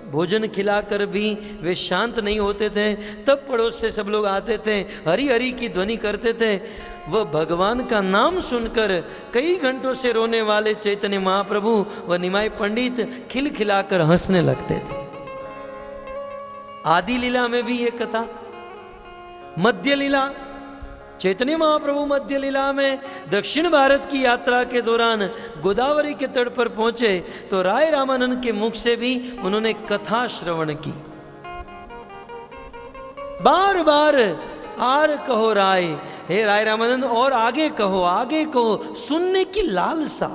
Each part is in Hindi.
भोजन खिलाकर भी वे शांत नहीं होते थे। तब पड़ोस से सब लोग आते थे, हरि हरि की ध्वनि करते थे। वह भगवान का नाम सुनकर कई घंटों से रोने वाले चैतन्य महाप्रभु व निमाई पंडित खिलखिलाकर हंसने लगते थे। आदि लीला में भी ये कथा, मध्य लीला, चैतन्य महाप्रभु मध्य लीला में दक्षिण भारत की यात्रा के दौरान गोदावरी के तट पर पहुंचे तो राय रामानंद के मुख से भी उन्होंने कथा श्रवण की। बार बार आर कहो राय, हे राय रामानंद और आगे कहो, सुनने की लालसा।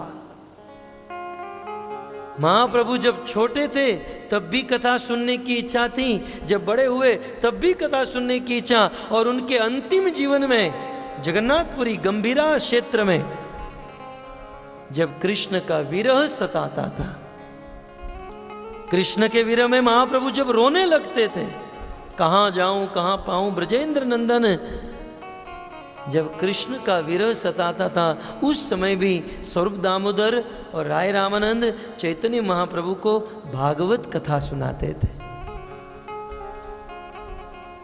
महाप्रभु जब छोटे थे तब भी कथा सुनने की इच्छा थी, जब बड़े हुए तब भी कथा सुनने की इच्छा, और उनके अंतिम जीवन में जगन्नाथपुरी गंभीरा क्षेत्र में जब कृष्ण का विरह सताता था, कृष्ण के विरह में महाप्रभु जब रोने लगते थे, कहां जाऊं कहां पाऊं ब्रजेंद्र नंदन, जब कृष्ण का विरह सताता था, उस समय भी स्वरूप दामोदर और राय रामानंद चैतन्य महाप्रभु को भागवत कथा सुनाते थे।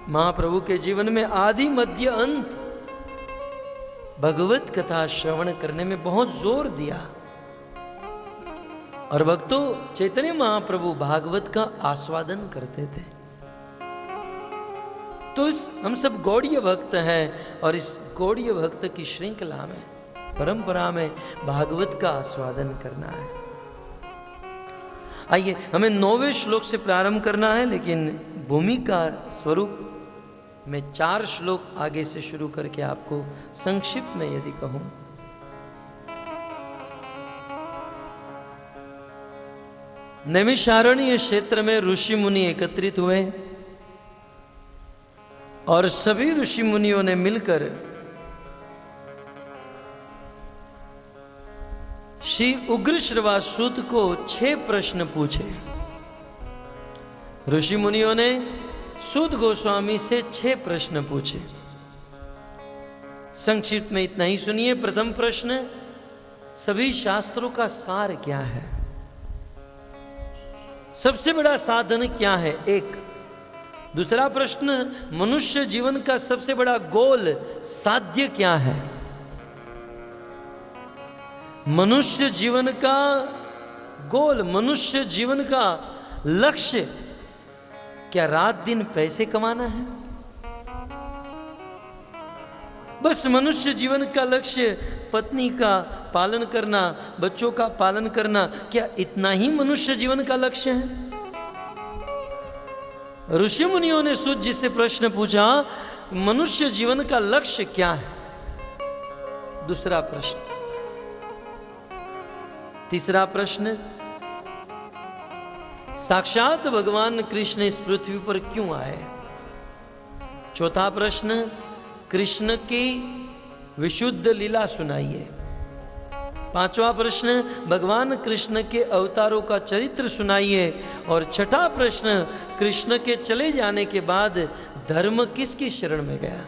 महाप्रभु के जीवन में आदि मध्य अंत भगवत कथा श्रवण करने में बहुत जोर दिया, और भक्तों चैतन्य महाप्रभु भागवत का आस्वादन करते थे। तो हम सब गौड़ीय भक्त हैं, और इस गौड़ीय भक्त की श्रृंखला में, परंपरा में भागवत का आस्वादन करना है। आइए हमें 9वें श्लोक से प्रारंभ करना है, लेकिन भूमिका स्वरूप मैं 4 श्लोक आगे से शुरू करके आपको संक्षिप्त में यदि कहूं, नैमिषारण्य क्षेत्र में ऋषि मुनि एकत्रित हुए और सभी ऋषि मुनियों ने मिलकर श्री उग्रश्रवा सूत को 6 प्रश्न पूछे। ऋषि मुनियों ने सूत गोस्वामी से 6 प्रश्न पूछे। संक्षिप्त में इतना ही सुनिए। प्रथम प्रश्न, सभी शास्त्रों का सार क्या है? सबसे बड़ा साधन क्या है? 1। दूसरा प्रश्न, मनुष्य जीवन का सबसे बड़ा गोल साध्य क्या है? मनुष्य जीवन का गोल, मनुष्य जीवन का लक्ष्य क्या रात दिन पैसे कमाना है? बस मनुष्य जीवन का लक्ष्य पत्नी का पालन करना, बच्चों का पालन करना, क्या इतना ही मनुष्य जीवन का लक्ष्य है? ऋषि मुनियों ने सूत जी से प्रश्न पूछा, मनुष्य जीवन का लक्ष्य क्या है? दूसरा प्रश्न। तीसरा प्रश्न, साक्षात भगवान कृष्ण इस पृथ्वी पर क्यों आए? चौथा प्रश्न, कृष्ण की विशुद्ध लीला सुनाइए। पांचवा प्रश्न, भगवान कृष्ण के अवतारों का चरित्र सुनाइए। और छठा प्रश्न, कृष्ण के चले जाने के बाद धर्म किसकी शरण में गया?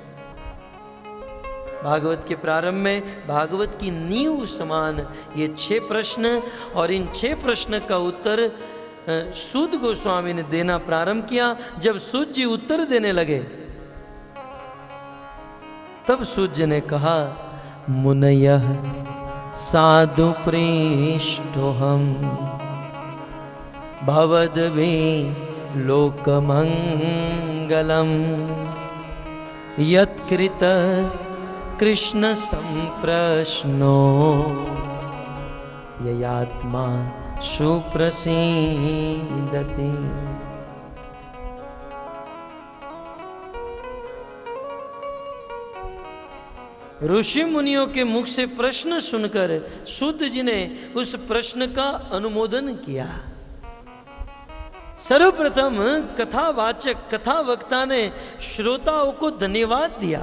भागवत के प्रारंभ में भागवत की नींव समान ये 6 प्रश्न, और इन 6 प्रश्न का उत्तर सूत गोस्वामी ने देना प्रारंभ किया। जब सूत जी उत्तर देने लगे तब सूत जी ने कहा, मुनयः साधु पृष्ठोहम भवद्भि लोकमंगलम यत्कृत कृष्ण संप्रश्नो ययात्मा सुप्रसीदति। ऋषि मुनियों के मुख से प्रश्न सुनकर सूत जी ने उस प्रश्न का अनुमोदन किया। सर्वप्रथम कथावाचक, कथा वक्ता ने श्रोताओं को धन्यवाद दिया।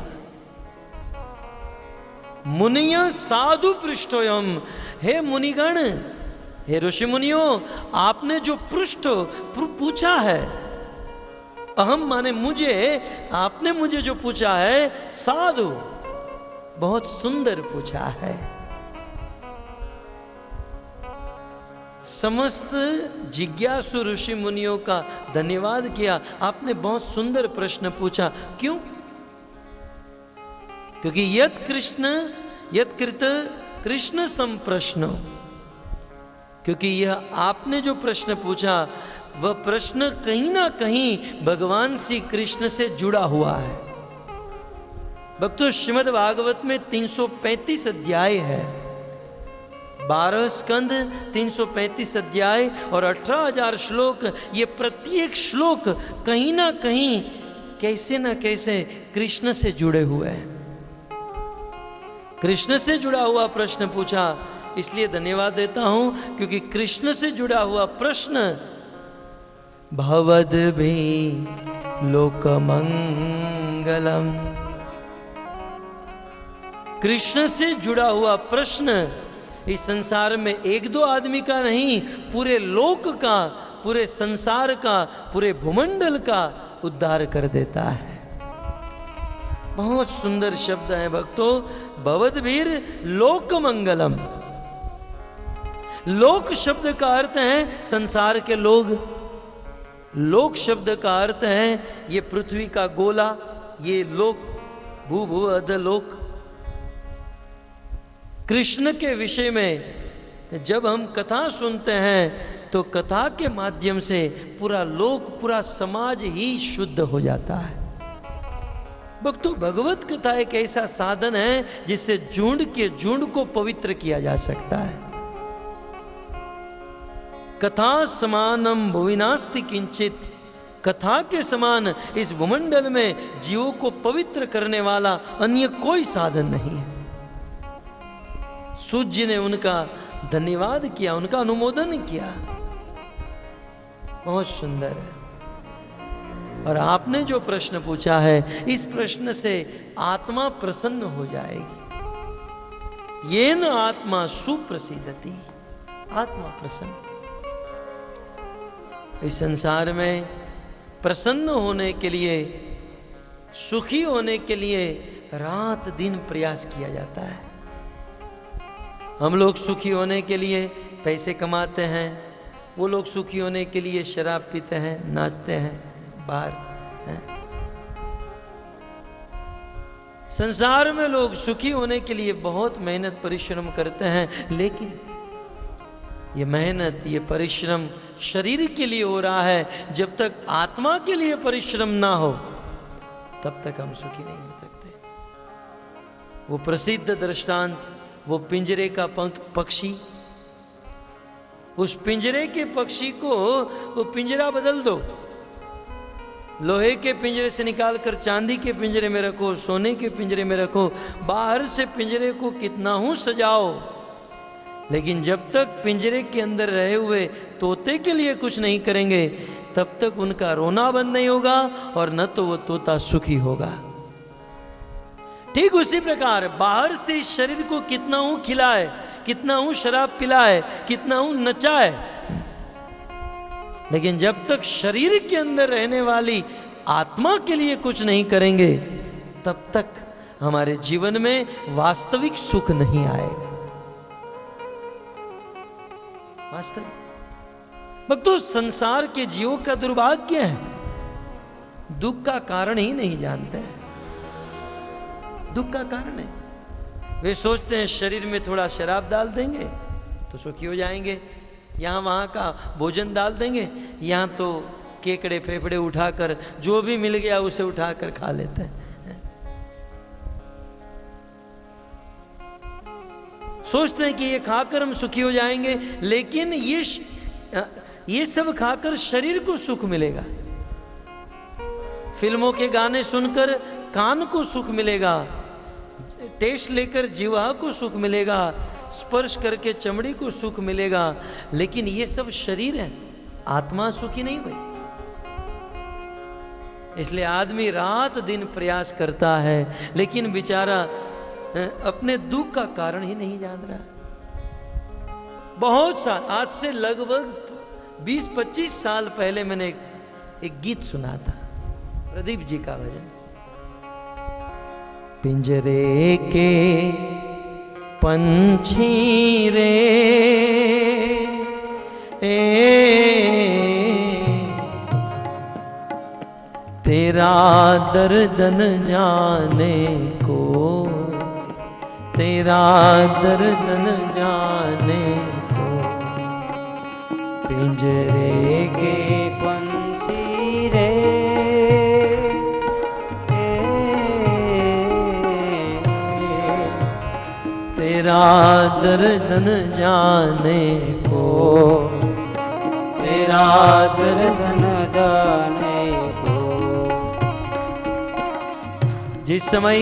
मुनिया साधु पृष्ठोयम, हे मुनिगण, हे ऋषि मुनियों, आपने जो पृष्ठ पूछा है, अहम माने मुझे, आपने मुझे जो पूछा है, साधु, बहुत सुंदर पूछा है। समस्त जिज्ञासु ऋषि मुनियों का धन्यवाद किया। आपने बहुत सुंदर प्रश्न पूछा। क्यों? क्योंकि यत कृत कृष्ण सम प्रश्न, क्योंकि यह आपने जो प्रश्न पूछा वह प्रश्न कहीं ना कहीं भगवान श्री कृष्ण से जुड़ा हुआ है। भक्तों, श्रीमद् भागवत में 335 अध्याय है, 12 स्कंद, 335 अध्याय और 18,000 श्लोक। ये प्रत्येक श्लोक कहीं ना कहीं कैसे ना कैसे कृष्ण से जुड़े हुए हैं। कृष्ण से जुड़ा हुआ प्रश्न पूछा, इसलिए धन्यवाद देता हूं, क्योंकि कृष्ण से जुड़ा हुआ प्रश्न भवद भी लोकमंगलम, कृष्ण से जुड़ा हुआ प्रश्न इस संसार में एक दो आदमी का नहीं, पूरे लोक का, पूरे संसार का, पूरे भूमंडल का उद्धार कर देता है। बहुत सुंदर शब्द है भक्तों, भवद्भीर लोक मंगलम। लोक शब्द का अर्थ है संसार के लोग, लोक शब्द का अर्थ है ये पृथ्वी का गोला, ये लोक, भू भू अध लोक। कृष्ण के विषय में जब हम कथा सुनते हैं तो कथा के माध्यम से पूरा लोक, पूरा समाज ही शुद्ध हो जाता है। भक्तों, भगवत कथा एक ऐसा साधन है जिससे झुंड के झुंड को पवित्र किया जा सकता है। कथा समानम भुविनास्ति किंचित, कथा के समान इस भूमंडल में जीवों को पवित्र करने वाला अन्य कोई साधन नहीं है। सूत जी ने उनका धन्यवाद किया, उनका अनुमोदन किया। बहुत सुंदर है। और आपने जो प्रश्न पूछा है, इस प्रश्न से आत्मा प्रसन्न हो जाएगी। ये न आत्मा सुप्रसिद्धति, आत्मा प्रसन्न। इस संसार में प्रसन्न होने के लिए, सुखी होने के लिए रात दिन प्रयास किया जाता है। हम लोग सुखी होने के लिए पैसे कमाते हैं, वो लोग सुखी होने के लिए शराब पीते हैं, नाचते हैं बाहर हैं। संसार में लोग सुखी होने के लिए बहुत मेहनत परिश्रम करते हैं, लेकिन ये मेहनत, ये परिश्रम शरीर के लिए हो रहा है। जब तक आत्मा के लिए परिश्रम ना हो तब तक हम सुखी नहीं हो सकते। वो प्रसिद्ध दृष्टांत, वो पिंजरे का पक्षी, उस पिंजरे के पक्षी को वो पिंजरा बदल दो, लोहे के पिंजरे से निकालकर चांदी के पिंजरे में रखो, सोने के पिंजरे में रखो, बाहर से पिंजरे को कितना ही सजाओ, लेकिन जब तक पिंजरे के अंदर रहे हुए तोते के लिए कुछ नहीं करेंगे तब तक उनका रोना बंद नहीं होगा और न तो वो तोता सुखी होगा। ठीक उसी प्रकार बाहर से शरीर को कितना हूं खिलाए, कितना हूं शराब पिलाए, कितना हूं नचाए, लेकिन जब तक शरीर के अंदर रहने वाली आत्मा के लिए कुछ नहीं करेंगे तब तक हमारे जीवन में वास्तविक सुख नहीं आएगा। वास्तविक भक्तों, संसार के जीवों का दुर्भाग्य है, दुख का कारण ही नहीं जानते हैं। दुख का कारण है, वे सोचते हैं शरीर में थोड़ा शराब डाल देंगे तो सुखी हो जाएंगे, यहाँ वहाँ का भोजन डाल देंगे, यहाँ तो केकड़े फेफड़े उठाकर जो भी मिल गया उसे उठाकर खा लेते हैं। सोचते हैं कि ये खाकर हम सुखी हो जाएंगे, लेकिन ये सब खाकर शरीर को सुख मिलेगा, फिल्मों के गाने सुनकर कान को सुख मिलेगा, टेस्ट लेकर जीवा को सुख मिलेगा, स्पर्श करके चमड़ी को सुख मिलेगा, लेकिन ये सब शरीर है, आत्मा सुखी नहीं हुई। इसलिए आदमी रात दिन प्रयास करता है, लेकिन बेचारा अपने दुख का कारण ही नहीं जान रहा। बहुत साल, आज से लगभग 20-25 साल पहले मैंने एक गीत सुना था, प्रदीप जी का भजन। पिंजरे के पंछी रे तेरा दर्द न जाने को, तेरा दर्द न जाने को, पिंजरे के पंछी रे, तेरा दर्द न जाने को, तेरा दर्द न जाने को। जिस समय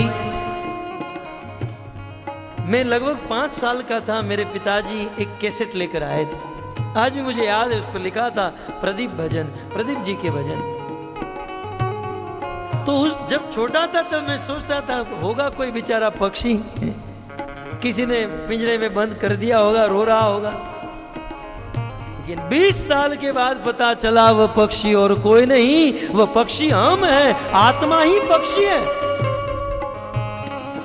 मैं लगभग 5 साल का था, मेरे पिताजी एक कैसेट लेकर आए थे। आज भी मुझे याद है, उस पर लिखा था प्रदीप भजन, प्रदीप जी के भजन। तो जब छोटा था तब मैं सोचता था होगा कोई बेचारा पक्षी, किसी ने पिंजरे में बंद कर दिया होगा, रो रहा होगा। लेकिन 20 साल के बाद पता चला वह पक्षी और कोई नहीं, वह पक्षी हम हैं। आत्मा ही पक्षी है,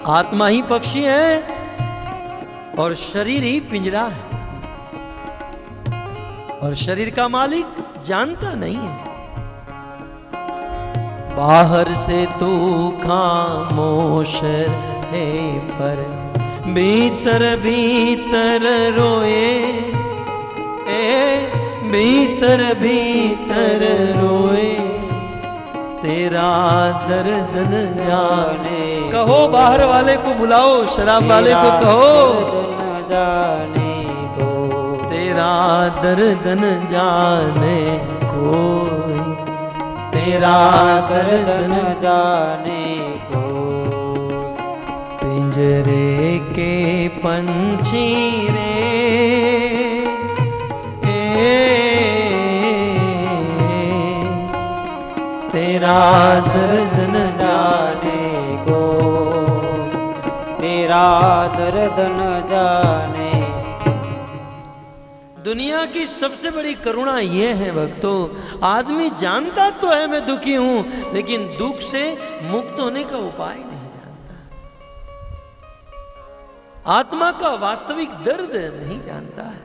आत्मा ही पक्षी है और शरीर ही पिंजरा है। और शरीर का मालिक जानता नहीं है। बाहर से तू खामोश है पर भीतर भीतर रोए, भीतर भीतर रोए, तेरा दर्द न जाने। कहो बाहर वाले को बुलाओ, शराब वाले को कहो न जाने को, तेरा दर्द न जाने को, तेरा दर्द न जाने को। पिंजरे के पंछी रे, तेरा दर्द न जाने को, तेरा दर्द न जाने। दुनिया की सबसे बड़ी करुणा यह है भक्तों, आदमी जानता तो है मैं दुखी हूं, लेकिन दुख से मुक्त होने का उपाय नहीं जानता। आत्मा का वास्तविक दर्द नहीं जानता है।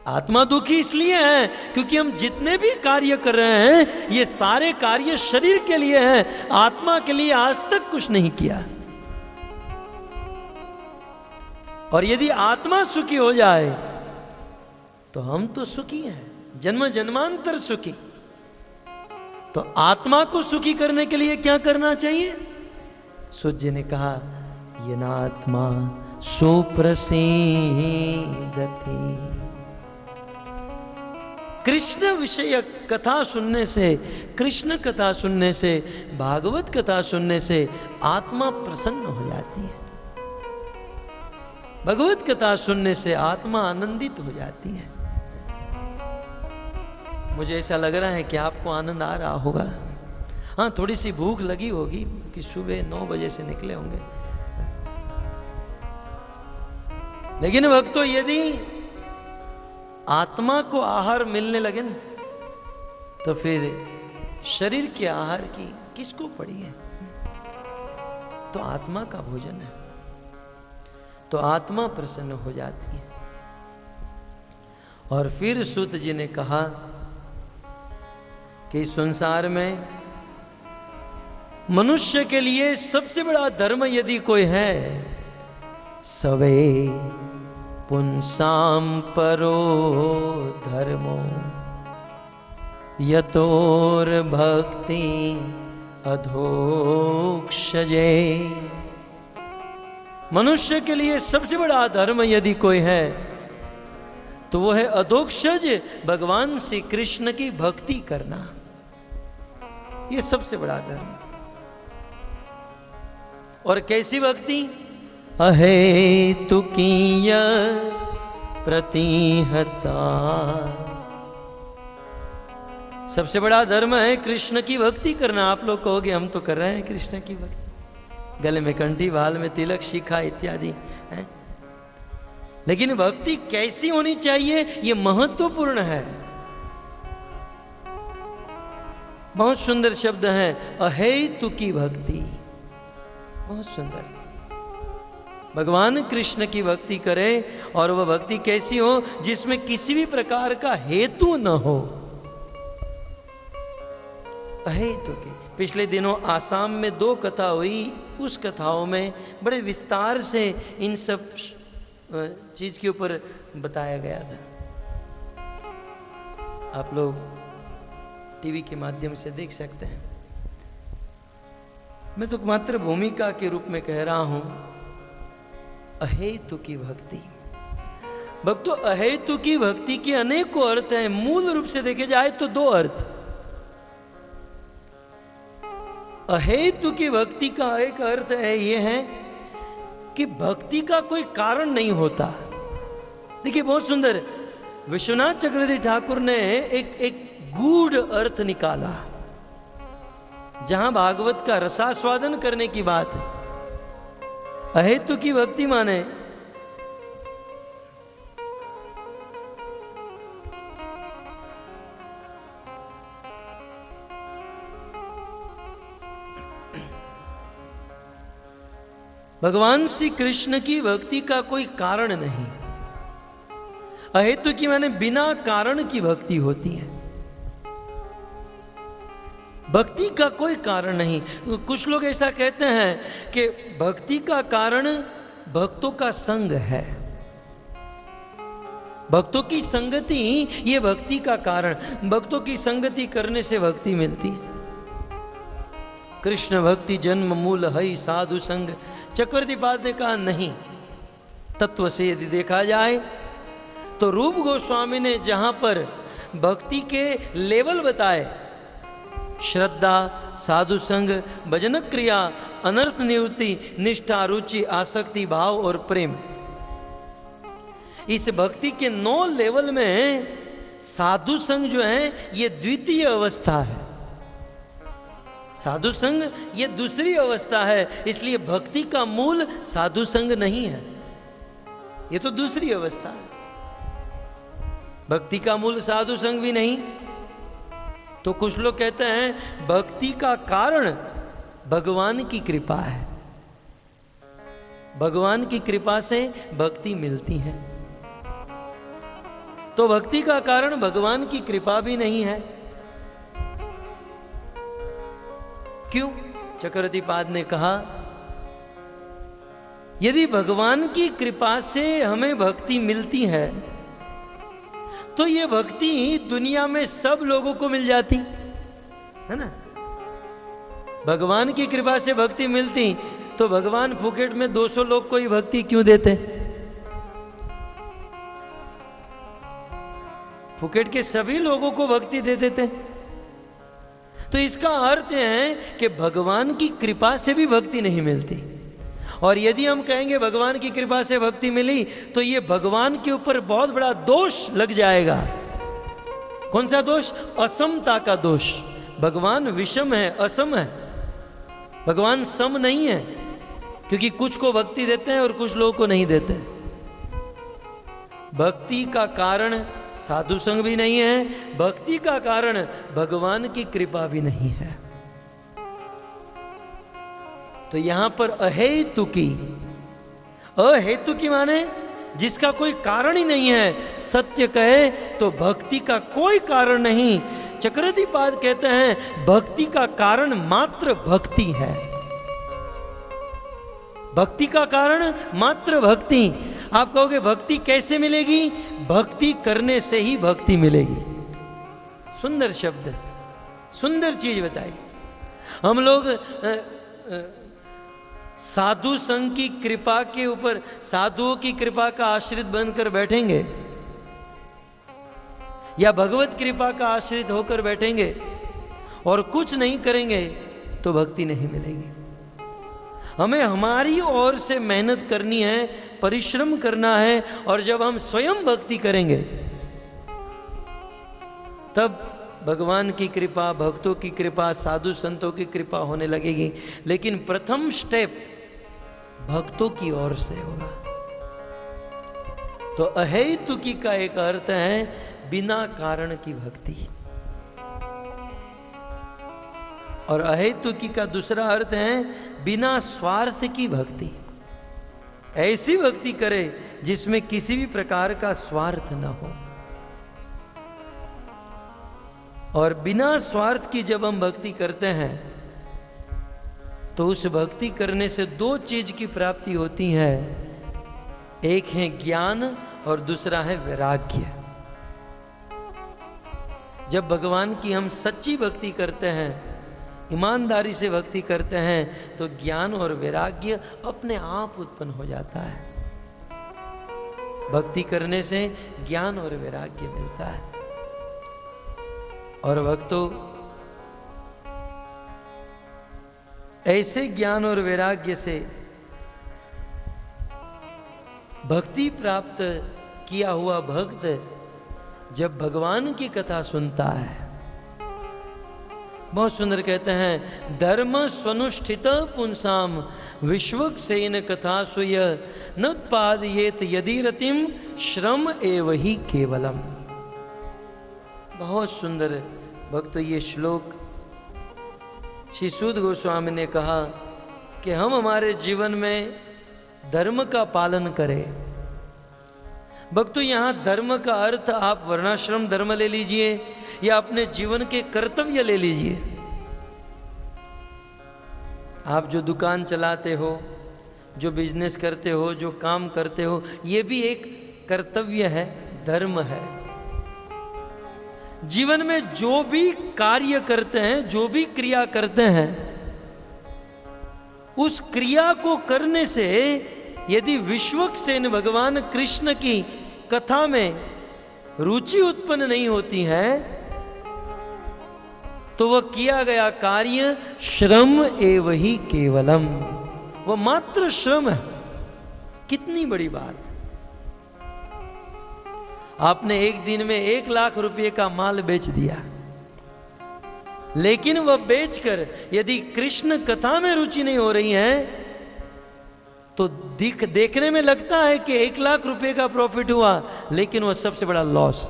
आत्मा दुखी इसलिए है क्योंकि हम जितने भी कार्य कर रहे हैं ये सारे कार्य शरीर के लिए हैं, आत्मा के लिए आज तक कुछ नहीं किया। और यदि आत्मा सुखी हो जाए तो हम तो सुखी हैं, जन्म जन्मांतर सुखी। तो आत्मा को सुखी करने के लिए क्या करना चाहिए? सूत जी ने कहा, येनात्मा सुप्रसीदति। कृष्ण विषय कथा सुनने से, कृष्ण कथा सुनने से, भागवत कथा सुनने से आत्मा प्रसन्न हो जाती है। भगवत कथा सुनने से आत्मा आनंदित हो जाती है। मुझे ऐसा लग रहा है कि आपको आनंद आ रहा होगा। हाँ, थोड़ी सी भूख लगी होगी कि सुबह 9 बजे से निकले होंगे। लेकिन भक्तों, यदि आत्मा को आहार मिलने लगे ना, तो फिर शरीर के आहार की किसको पड़ी है? तो आत्मा का भोजन है, तो आत्मा प्रसन्न हो जाती है। और फिर सूत जी ने कहा कि संसार में मनुष्य के लिए सबसे बड़ा धर्म यदि कोई है, सवे पुंसाम परो धर्मो यतोर भक्ति अधोक्षजे। मनुष्य के लिए सबसे बड़ा धर्म यदि कोई है तो वो है अधोक्षज, भगवान श्री कृष्ण की भक्ति करना। ये सबसे बड़ा धर्म। और कैसी भक्ति? अहेतुकीय प्रतिहता। सबसे बड़ा धर्म है कृष्ण की भक्ति करना। आप लोग कहोगे हम तो कर रहे हैं कृष्ण की भक्ति, गले में कंठी, बाल में तिलक, शिखा इत्यादि है, लेकिन भक्ति कैसी होनी चाहिए ये महत्वपूर्ण है। बहुत सुंदर शब्द है अहेतुकी भक्ति, बहुत सुंदर। भगवान कृष्ण की भक्ति करें और वह भक्ति कैसी हो जिसमें किसी भी प्रकार का हेतु न हो। अहेतु की पिछले दिनों आसाम में 2 कथा हुई, उस कथाओं में बड़े विस्तार से इन सब चीज के ऊपर बताया गया था। आप लोग टीवी के माध्यम से देख सकते हैं। मैं तो मात्र भूमिका के रूप में कह रहा हूं, अहेतु की भक्ति। भक्तों, अहेतु की भक्ति के अनेकों अर्थ हैं। मूल रूप से देखे जाए तो 2 अर्थ। अहेतु की भक्ति का एक अर्थ है, यह है कि भक्ति का कोई कारण नहीं होता। देखिए, बहुत सुंदर विश्वनाथ चक्रवर्ती ठाकुर ने एक गूढ़ अर्थ निकाला, जहां भागवत का रसास्वादन करने की बात है। अहेतु की भक्ति माने भगवान श्री कृष्ण की भक्ति का कोई कारण नहीं। अहेतु की माने बिना कारण की भक्ति होती है। भक्ति का कोई कारण नहीं। कुछ लोग ऐसा कहते हैं कि भक्ति का कारण भक्तों का संग है, भक्तों की संगति ये भक्ति का कारण। भक्तों की संगति करने से भक्ति मिलती है। कृष्ण भक्ति जन्म मूल है साधु संग। चक्रवर्ती पाद ने कहा नहीं, तत्व से यदि देखा जाए तो रूप गोस्वामी ने जहां पर भक्ति के लेवल बताए, श्रद्धा, साधु संग, भजन क्रिया, अनर्थ निवृत्ति, निष्ठा, रुचि, आसक्ति, भाव और प्रेम, इस भक्ति के 9 लेवल में साधु संग जो है ये द्वितीय अवस्था है। साधु संग ये दूसरी अवस्था है। इसलिए भक्ति का मूल साधु संग नहीं है, ये तो दूसरी अवस्था है। भक्ति का मूल साधु संग भी नहीं। तो कुछ लोग कहते हैं भक्ति का कारण भगवान की कृपा है, भगवान की कृपा से भक्ति मिलती है। तो भक्ति का कारण भगवान की कृपा भी नहीं है। क्यों? चक्रवर्ती पाद ने कहा, यदि भगवान की कृपा से हमें भक्ति मिलती है तो ये भक्ति दुनिया में सब लोगों को मिल जाती है ना। भगवान की कृपा से भक्ति मिलती तो भगवान फुकेट में 200 लोग को ही भक्ति क्यों देते? फुकेट के सभी लोगों को भक्ति दे देते। तो इसका अर्थ है कि भगवान की कृपा से भी भक्ति नहीं मिलती। और यदि हम कहेंगे भगवान की कृपा से भक्ति मिली तो ये भगवान के ऊपर बहुत बड़ा दोष लग जाएगा। कौन सा दोष? असमता का दोष। भगवान विषम है, असम है, भगवान सम नहीं है, क्योंकि कुछ को भक्ति देते हैं और कुछ लोगों को नहीं देते। भक्ति का कारण साधु संग भी नहीं है, भक्ति का कारण भगवान की कृपा भी नहीं है। तो यहां पर अहेतु की माने जिसका कोई कारण ही नहीं है। सत्य कहे तो भक्ति का कोई कारण नहीं। चक्रवर्ती पाद कहते हैं भक्ति का कारण मात्र भक्ति है। भक्ति का कारण मात्र भक्ति। आप कहोगे भक्ति कैसे मिलेगी? भक्ति करने से ही भक्ति मिलेगी। सुंदर शब्द, सुंदर चीज बताई। हम लोग साधु संघ की कृपा के ऊपर, साधुओं की कृपा का आश्रित बनकर बैठेंगे या भगवत कृपा का आश्रित होकर बैठेंगे और कुछ नहीं करेंगे तो भक्ति नहीं मिलेगी। हमें हमारी ओर से मेहनत करनी है, परिश्रम करना है, और जब हम स्वयं भक्ति करेंगे तब भगवान की कृपा, भक्तों की कृपा, साधु संतों की कृपा होने लगेगी। लेकिन प्रथम स्टेप भक्तों की ओर से होगा। तो अहेतुकी का एक अर्थ है बिना कारण की भक्ति, और अहेतुकी का दूसरा अर्थ है बिना स्वार्थ की भक्ति। ऐसी भक्ति करे जिसमें किसी भी प्रकार का स्वार्थ न हो। और बिना स्वार्थ की जब हम भक्ति करते हैं तो उस भक्ति करने से दो चीज की प्राप्ति होती है, एक है ज्ञान और दूसरा है वैराग्य। जब भगवान की हम सच्ची भक्ति करते हैं, ईमानदारी से भक्ति करते हैं, तो ज्ञान और वैराग्य अपने आप उत्पन्न हो जाता है। भक्ति करने से ज्ञान और वैराग्य मिलता है। और भक्तों, ऐसे ज्ञान और वैराग्य से भक्ति प्राप्त किया हुआ भक्त जब भगवान की कथा सुनता है, बहुत सुंदर कहते हैं, धर्म स्वनुष्ठित पुंसाम विश्वक्सेन कथा सुय नोत्पादयेत यदि रतिम श्रम एव ही केवलम। बहुत सुंदर भक्तों, ये श्लोक श्री सूद गोस्वामी ने कहा कि हम हमारे जीवन में धर्म का पालन करें। भक्तों, यहां धर्म का अर्थ आप वर्णाश्रम धर्म ले लीजिए या अपने जीवन के कर्तव्य ले लीजिए। आप जो दुकान चलाते हो, जो बिजनेस करते हो, जो काम करते हो, ये भी एक कर्तव्य है, धर्म है। जीवन में जो भी कार्य करते हैं, जो भी क्रिया करते हैं, उस क्रिया को करने से यदि विश्वक्सेन भगवान कृष्ण की कथा में रुचि उत्पन्न नहीं होती है, तो वह किया गया कार्य श्रम एव ही केवलम, वह मात्र श्रम है। कितनी बड़ी बात। आपने एक दिन में 1 लाख रुपए का माल बेच दिया, लेकिन वह बेचकर यदि कृष्ण कथा में रुचि नहीं हो रही है, तो देखने में लगता है कि 1 लाख रुपए का प्रॉफिट हुआ, लेकिन वह सबसे बड़ा लॉस।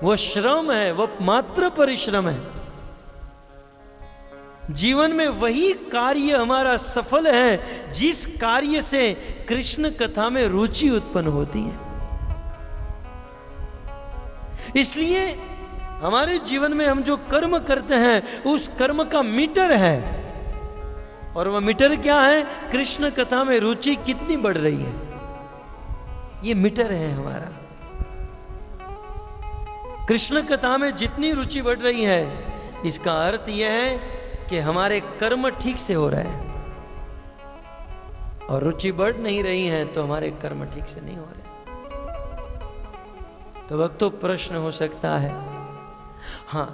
वह श्रम है, वह मात्र परिश्रम है। जीवन में वही कार्य हमारा सफल है जिस कार्य से कृष्ण कथा में रुचि उत्पन्न होती है। इसलिए हमारे जीवन में हम जो कर्म करते हैं, उस कर्म का मीटर है, और वह मीटर क्या है? कृष्ण कथा में रुचि कितनी बढ़ रही है, ये मीटर है हमारा। कृष्ण कथा में जितनी रुचि बढ़ रही है, इसका अर्थ यह है कि हमारे कर्म ठीक से हो रहे हैं, और रुचि बढ़ नहीं रही है तो हमारे कर्म ठीक से नहीं हो रहे। तो भक्तों, प्रश्न हो सकता है, हाँ,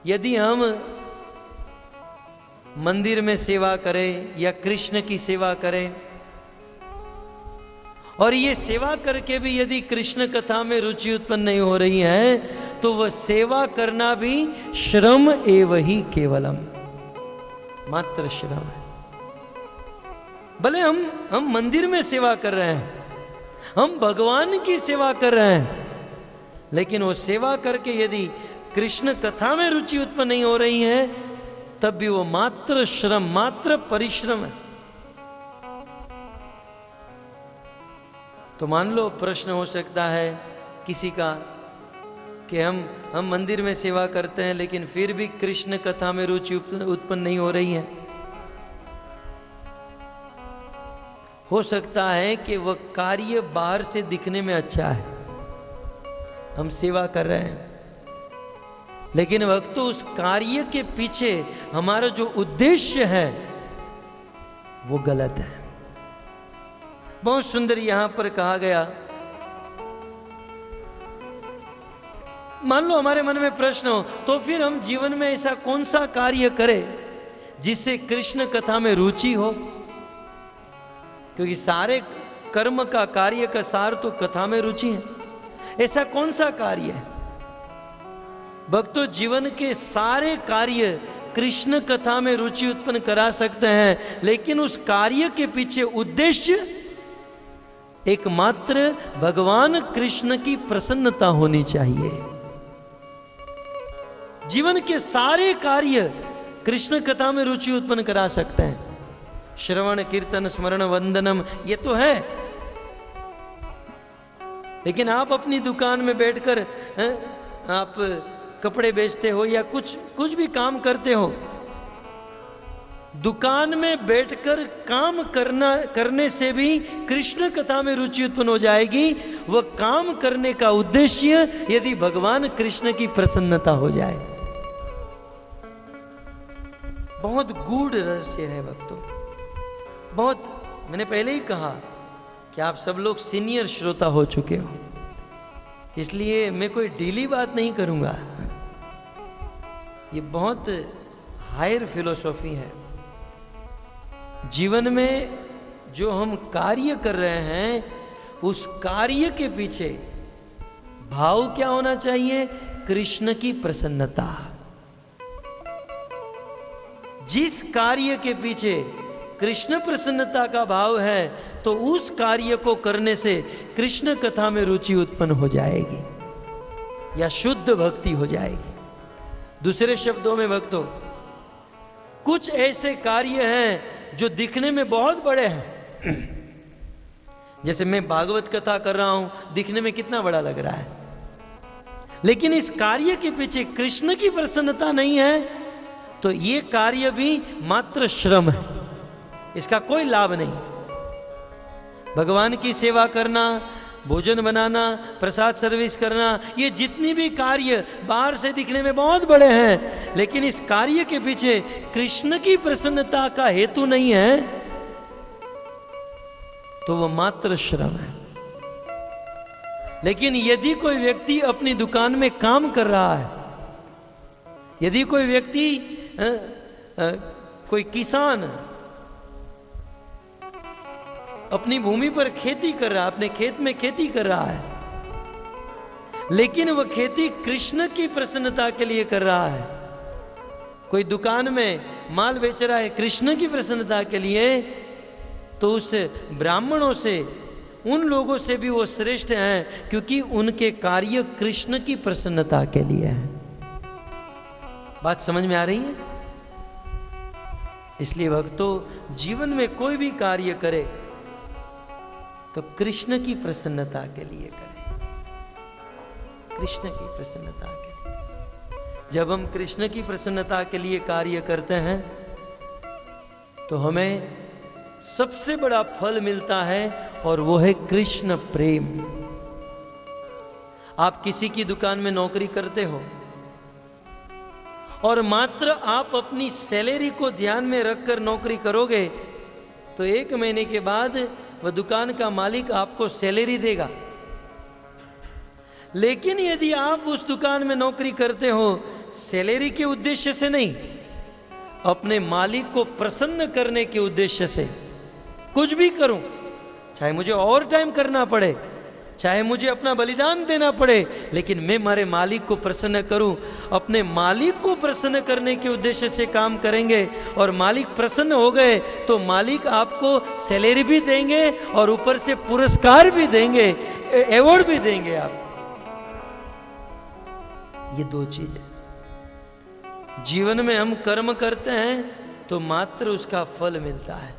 यदि हम मंदिर में सेवा करें या कृष्ण की सेवा करें, और ये सेवा करके भी यदि कृष्ण कथा में रुचि उत्पन्न नहीं हो रही है, तो वह सेवा करना भी श्रम एव ही केवलम, मात्र श्रम है। भले हम मंदिर में सेवा कर रहे हैं, हम भगवान की सेवा कर रहे हैं, लेकिन वो सेवा करके यदि कृष्ण कथा में रुचि उत्पन्न नहीं हो रही है, तब भी वो मात्र श्रम, मात्र परिश्रम है। तो मान लो प्रश्न हो सकता है किसी का कि हम मंदिर में सेवा करते हैं, लेकिन फिर भी कृष्ण कथा में रुचि उत्पन्न नहीं हो रही है। हो सकता है कि वह कार्य बाहर से दिखने में अच्छा है, हम सेवा कर रहे हैं, लेकिन वक्त तो उस कार्य के पीछे हमारा जो उद्देश्य है वो गलत है। बहुत सुंदर यहां पर कहा गया, मान लो हमारे मन में प्रश्न हो, तो फिर हम जीवन में ऐसा कौन सा कार्य करें जिससे कृष्ण कथा में रुचि हो? क्योंकि सारे कर्म का, कार्य का सार तो कथा में रुचि है। ऐसा कौन सा कार्य है? भक्तों, जीवन के सारे कार्य कृष्ण कथा में रुचि उत्पन्न करा सकते हैं, लेकिन उस कार्य के पीछे उद्देश्य एकमात्र भगवान कृष्ण की प्रसन्नता होनी चाहिए। जीवन के सारे कार्य कृष्ण कथा में रुचि उत्पन्न करा सकते हैं, श्रवण कीर्तन स्मरण वंदनम, ये तो है। लेकिन आप अपनी दुकान में बैठकर आप कपड़े बेचते हो या कुछ भी काम करते हो, दुकान में बैठकर काम करने से भी कृष्ण कथा में रुचि उत्पन्न हो जाएगी। वह काम करने का उद्देश्य यदि भगवान कृष्ण की प्रसन्नता हो जाए। बहुत गूढ़ रहस्य है भक्तों, बहुत। मैंने पहले ही कहा कि आप सब लोग सीनियर श्रोता हो चुके हो, इसलिए मैं कोई ढीली बात नहीं करूंगा। ये बहुत हायर फिलोसॉफी है। जीवन में जो हम कार्य कर रहे हैं, उस कार्य के पीछे भाव क्या होना चाहिए? कृष्ण की प्रसन्नता। जिस कार्य के पीछे कृष्ण प्रसन्नता का भाव है, तो उस कार्य को करने से कृष्ण कथा में रुचि उत्पन्न हो जाएगी या शुद्ध भक्ति हो जाएगी। दूसरे शब्दों में भक्तों, कुछ ऐसे कार्य हैं जो दिखने में बहुत बड़े हैं। जैसे मैं भागवत कथा कर रहा हूं, दिखने में कितना बड़ा लग रहा है, लेकिन इस कार्य के पीछे कृष्ण की प्रसन्नता नहीं है, तो ये कार्य भी मात्र श्रम है, इसका कोई लाभ नहीं। भगवान की सेवा करना, भोजन बनाना, प्रसाद सर्विस करना, ये जितनी भी कार्य बाहर से दिखने में बहुत बड़े हैं, लेकिन इस कार्य के पीछे कृष्ण की प्रसन्नता का हेतु नहीं है, तो वो मात्र श्रम है। लेकिन यदि कोई व्यक्ति अपनी दुकान में काम कर रहा है, यदि कोई व्यक्ति कोई किसान अपनी भूमि पर खेती कर रहा है, अपने खेत में खेती कर रहा है, लेकिन वह खेती कृष्ण की प्रसन्नता के लिए कर रहा है, कोई दुकान में माल बेच रहा है कृष्ण की प्रसन्नता के लिए, तो उस ब्राह्मणों से, उन लोगों से भी वो श्रेष्ठ हैं, क्योंकि उनके कार्य कृष्ण की प्रसन्नता के लिए है। बात समझ में आ रही है? इसलिए भक्तों, जीवन में कोई भी कार्य करे तो कृष्ण की प्रसन्नता के लिए करें, कृष्ण की प्रसन्नता के लिए। जब हम कृष्ण की प्रसन्नता के लिए कार्य करते हैं, तो हमें सबसे बड़ा फल मिलता है, और वो है कृष्ण प्रेम। आप किसी की दुकान में नौकरी करते हो, और मात्र आप अपनी सैलरी को ध्यान में रखकर नौकरी करोगे, तो 1 महीने के बाद वह दुकान का मालिक आपको सैलरी देगा। लेकिन यदि आप उस दुकान में नौकरी करते हो सैलरी के उद्देश्य से नहीं, अपने मालिक को प्रसन्न करने के उद्देश्य से, कुछ भी करूं, चाहे मुझे ओवर टाइम करना पड़े, चाहे मुझे अपना बलिदान देना पड़े, लेकिन मैं मेरे मालिक को प्रसन्न करूं, अपने मालिक को प्रसन्न करने के उद्देश्य से काम करेंगे, और मालिक प्रसन्न हो गए तो मालिक आपको सैलरी भी देंगे और ऊपर से पुरस्कार भी देंगे, अवार्ड भी देंगे आप। ये 2 चीजें जीवन में हम कर्म करते हैं तो मात्र उसका फल मिलता है,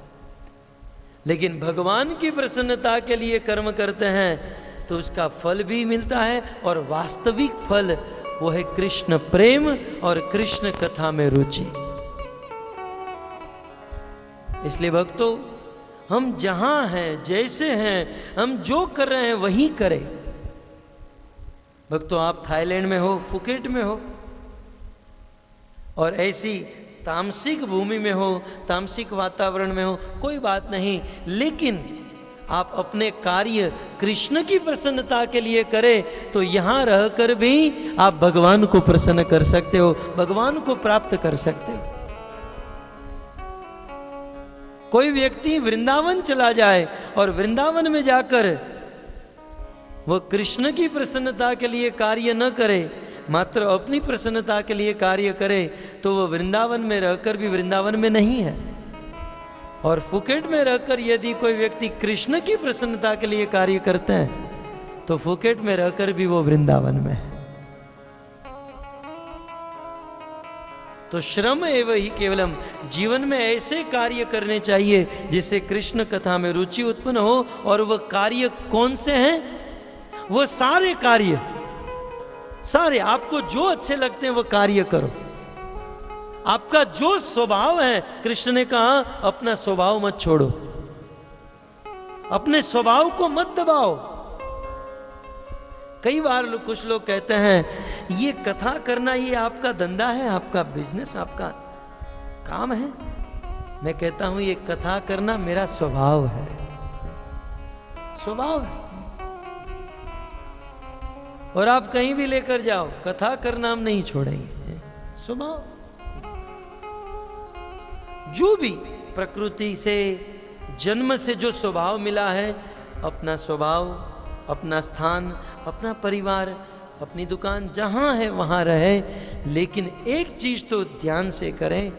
लेकिन भगवान की प्रसन्नता के लिए कर्म करते हैं तो उसका फल भी मिलता है, और वास्तविक फल वो है कृष्ण प्रेम और कृष्ण कथा में रुचि। इसलिए भक्तों, हम जहां हैं, जैसे हैं, हम जो कर रहे हैं वही करें। भक्तों, आप थाईलैंड में हो, फुकेट में हो, और ऐसी तामसिक भूमि में हो, तामसिक वातावरण में हो, कोई बात नहीं, लेकिन आप अपने कार्य कृष्ण की प्रसन्नता के लिए करें, तो यहां रहकर भी आप भगवान को प्रसन्न कर सकते हो, भगवान को प्राप्त कर सकते हो। कोई व्यक्ति वृंदावन चला जाए और वृंदावन में जाकर वह कृष्ण की प्रसन्नता के लिए कार्य न करे, मात्र अपनी प्रसन्नता के लिए कार्य करे, तो वह वृंदावन में रहकर भी वृंदावन में नहीं है। और फुकेट में रहकर यदि कोई व्यक्ति कृष्ण की प्रसन्नता के लिए कार्य करते हैं, तो फुकेट में रहकर भी वो वृंदावन में है। तो श्रम एवं ही केवलम, जीवन में ऐसे कार्य करने चाहिए जिससे कृष्ण कथा में रुचि उत्पन्न हो। और वह कार्य कौन से हैं? वो सारे कार्य, सारे आपको जो अच्छे लगते हैं वो कार्य करो। आपका जो स्वभाव है, कृष्ण ने कहा अपना स्वभाव मत छोड़ो, अपने स्वभाव को मत दबाओ। कई बार कुछ लोग कहते हैं ये कथा करना ये आपका धंधा है, आपका बिजनेस, आपका काम है। मैं कहता हूं ये कथा करना मेरा स्वभाव है, स्वभाव है। और आप कहीं भी लेकर जाओ, कथा करना हम नहीं छोड़ेंगे, स्वभाव। जो भी प्रकृति से जन्म से जो स्वभाव मिला है, अपना स्वभाव, अपना स्थान, अपना परिवार, अपनी दुकान जहां है वहां रहे, लेकिन एक चीज तो ध्यान से करें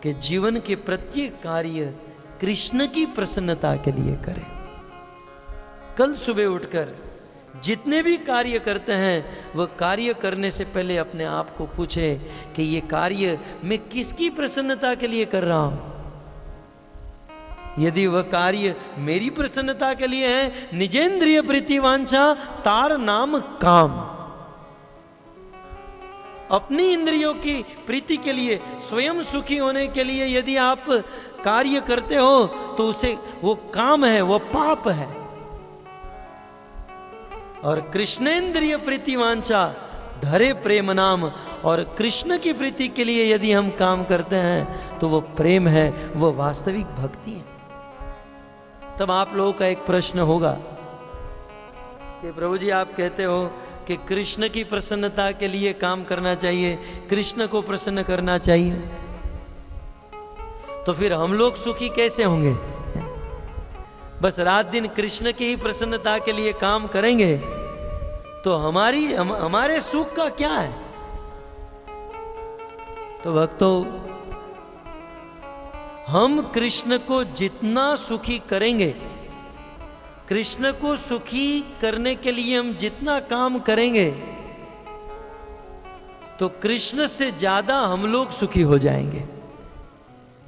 कि जीवन के प्रत्येक कार्य कृष्ण की प्रसन्नता के लिए करें। कल सुबह उठकर जितने भी कार्य करते हैं वह कार्य करने से पहले अपने आप को पूछे कि ये कार्य मैं किसकी प्रसन्नता के लिए कर रहा हूं। यदि वह कार्य मेरी प्रसन्नता के लिए है, निजेंद्रिय प्रीति वांछा तार नाम काम, अपनी इंद्रियों की प्रीति के लिए, स्वयं सुखी होने के लिए यदि आप कार्य करते हो तो उसे वो काम है, वो पाप है। और कृष्णेंद्रिय प्रीति वांछा धरे प्रेम नाम, और कृष्ण की प्रीति के लिए यदि हम काम करते हैं तो वो प्रेम है, वो वास्तविक भक्ति है। तब आप लोगों का एक प्रश्न होगा कि प्रभु जी आप कहते हो कि कृष्ण की प्रसन्नता के लिए काम करना चाहिए, कृष्ण को प्रसन्न करना चाहिए, तो फिर हम लोग सुखी कैसे होंगे? बस रात दिन कृष्ण की ही प्रसन्नता के लिए काम करेंगे तो हमारे सुख का क्या है? तो भक्तों, हम कृष्ण को जितना सुखी करेंगे, कृष्ण को सुखी करने के लिए हम जितना काम करेंगे, तो कृष्ण से ज्यादा हम लोग सुखी हो जाएंगे।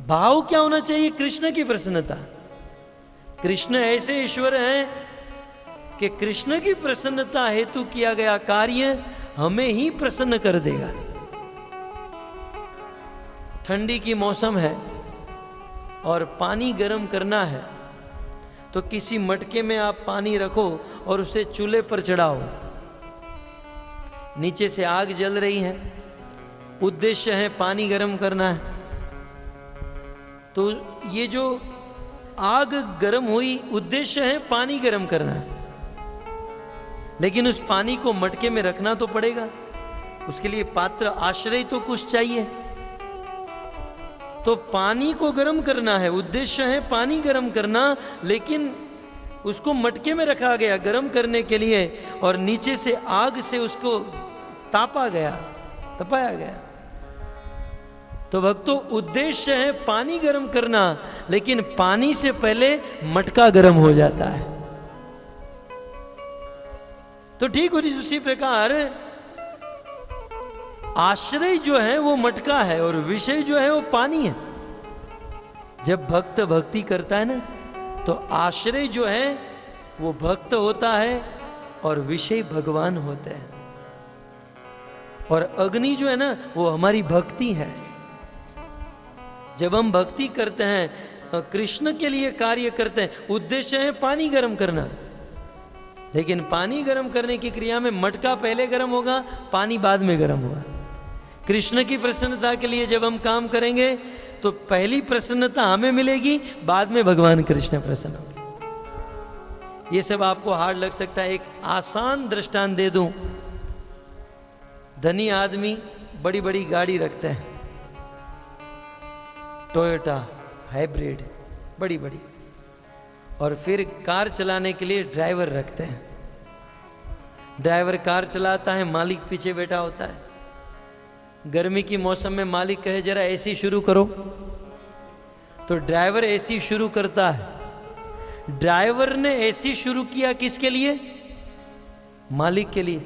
भाव क्या होना चाहिए? कृष्ण की प्रसन्नता। कृष्ण ऐसे ईश्वर हैं कि कृष्ण की प्रसन्नता हेतु किया गया कार्य हमें ही प्रसन्न कर देगा। ठंडी की मौसम है और पानी गर्म करना है, तो किसी मटके में आप पानी रखो और उसे चूल्हे पर चढ़ाओ। नीचे से आग जल रही है, उद्देश्य है पानी गर्म करना है। तो ये जो आग गर्म हुई, उद्देश्य है पानी गर्म करना है, लेकिन उस पानी को मटके में रखना तो पड़ेगा। उसके लिए पात्र, आश्रय तो कुछ चाहिए। तो पानी को गर्म करना है, उद्देश्य है पानी गर्म करना, लेकिन उसको मटके में रखा गया गर्म करने के लिए, और नीचे से आग से उसको तापा गया, तपाया गया। तो भक्तों, उद्देश्य है पानी गर्म करना, लेकिन पानी से पहले मटका गर्म हो जाता है। तो ठीक उसी प्रकार आश्रय जो है वो मटका है और विषय जो है वो पानी है। जब भक्त भक्ति करता है ना, तो आश्रय जो है वो भक्त होता है और विषय भगवान होते हैं। और अग्नि जो है ना, वो हमारी भक्ति है। जब हम भक्ति करते हैं, कृष्ण के लिए कार्य करते हैं, उद्देश्य है पानी गर्म करना, लेकिन पानी गर्म करने की क्रिया में मटका पहले गर्म होगा, पानी बाद में गर्म होगा। कृष्ण की प्रसन्नता के लिए जब हम काम करेंगे तो पहली प्रसन्नता हमें मिलेगी, बाद में भगवान कृष्ण प्रसन्न होंगे। ये सब आपको हार्ड लग सकता है। एक आसान दृष्टांत दे दूं। धनी आदमी बड़ी बड़ी गाड़ी रखते हैं, टोयोटा हाइब्रिड बड़ी बड़ी, और फिर कार चलाने के लिए ड्राइवर रखते हैं। ड्राइवर कार चलाता है, मालिक पीछे बैठा होता है। गर्मी की मौसम में मालिक कहे जरा एसी शुरू करो, तो ड्राइवर एसी शुरू करता है। ड्राइवर ने एसी शुरू किया किसके लिए? मालिक के लिए।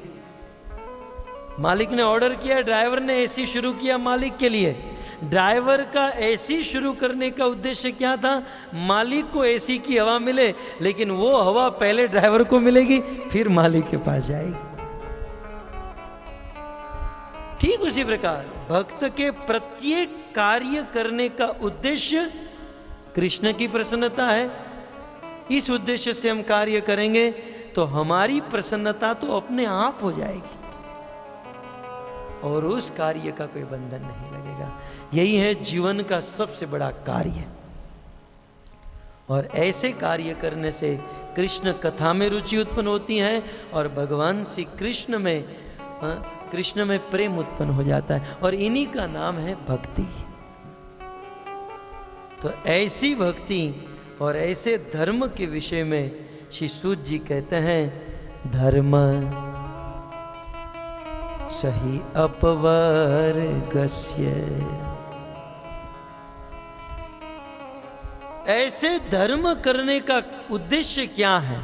मालिक ने ऑर्डर किया, ड्राइवर ने एसी शुरू किया मालिक के लिए। ड्राइवर का एसी शुरू करने का उद्देश्य क्या था? मालिक को एसी की हवा मिले, लेकिन वो हवा पहले ड्राइवर को मिलेगी, फिर मालिक के पास जाएगी। ठीक उसी प्रकार भक्त के प्रत्येक कार्य करने का उद्देश्य कृष्ण की प्रसन्नता है। इस उद्देश्य से हम कार्य करेंगे तो हमारी प्रसन्नता तो अपने आप हो जाएगी और उस कार्य का कोई बंधन नहीं लगेगा। यही है जीवन का सबसे बड़ा कार्य। और ऐसे कार्य करने से कृष्ण कथा में रुचि उत्पन्न होती है और भगवान श्री कृष्ण में प्रेम उत्पन्न हो जाता है, और इन्हीं का नाम है भक्ति। तो ऐसी भक्ति और ऐसे धर्म के विषय में श्री सूत जी कहते हैं, धर्म सही अपवर्गस्य। ऐसे धर्म करने का उद्देश्य क्या है?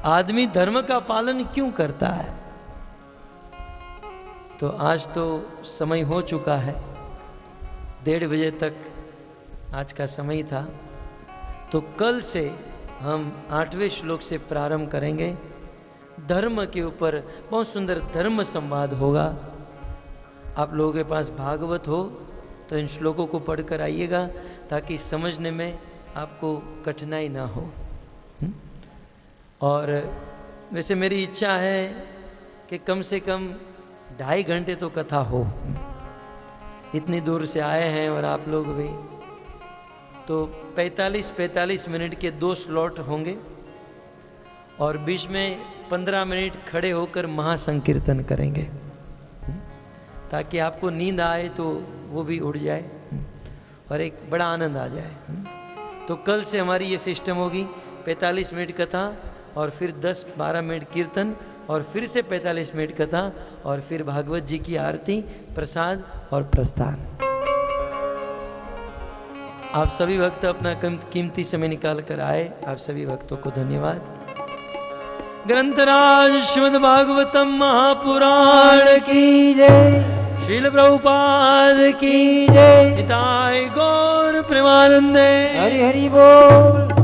आदमी धर्म का पालन क्यों करता है? तो आज तो समय हो चुका है, 1:30 बजे तक आज का समय था। तो कल से हम 8वें श्लोक से प्रारंभ करेंगे। धर्म के ऊपर बहुत सुंदर धर्म संवाद होगा। आप लोगों के पास भागवत हो तो इन श्लोकों को पढ़कर आइएगा, ताकि समझने में आपको कठिनाई ना हो। और वैसे मेरी इच्छा है कि कम से कम 2.5 घंटे तो कथा हो। इतनी दूर से आए हैं और आप लोग भी, तो 45-45 मिनट के 2 स्लॉट होंगे और बीच में 15 मिनट खड़े होकर महासंकीर्तन करेंगे, ताकि आपको नींद आए तो वो भी उड़ जाए और एक बड़ा आनंद आ जाए। तो कल से हमारी ये सिस्टम होगी, 45 मिनट कथा और फिर 10-12 मिनट कीर्तन और फिर से 45 मिनट कथा और फिर भागवत जी की आरती, प्रसाद और प्रस्थान। आप सभी भक्त अपना कीमती समय निकाल कर आए, आप सभी भक्तों को धन्यवाद। ग्रंथराज श्रीमद् भागवतम महापुराण की जय, श्रील प्रभुपाद की जय, निताय गौर प्रेमानंदे, हरि हरि बोल।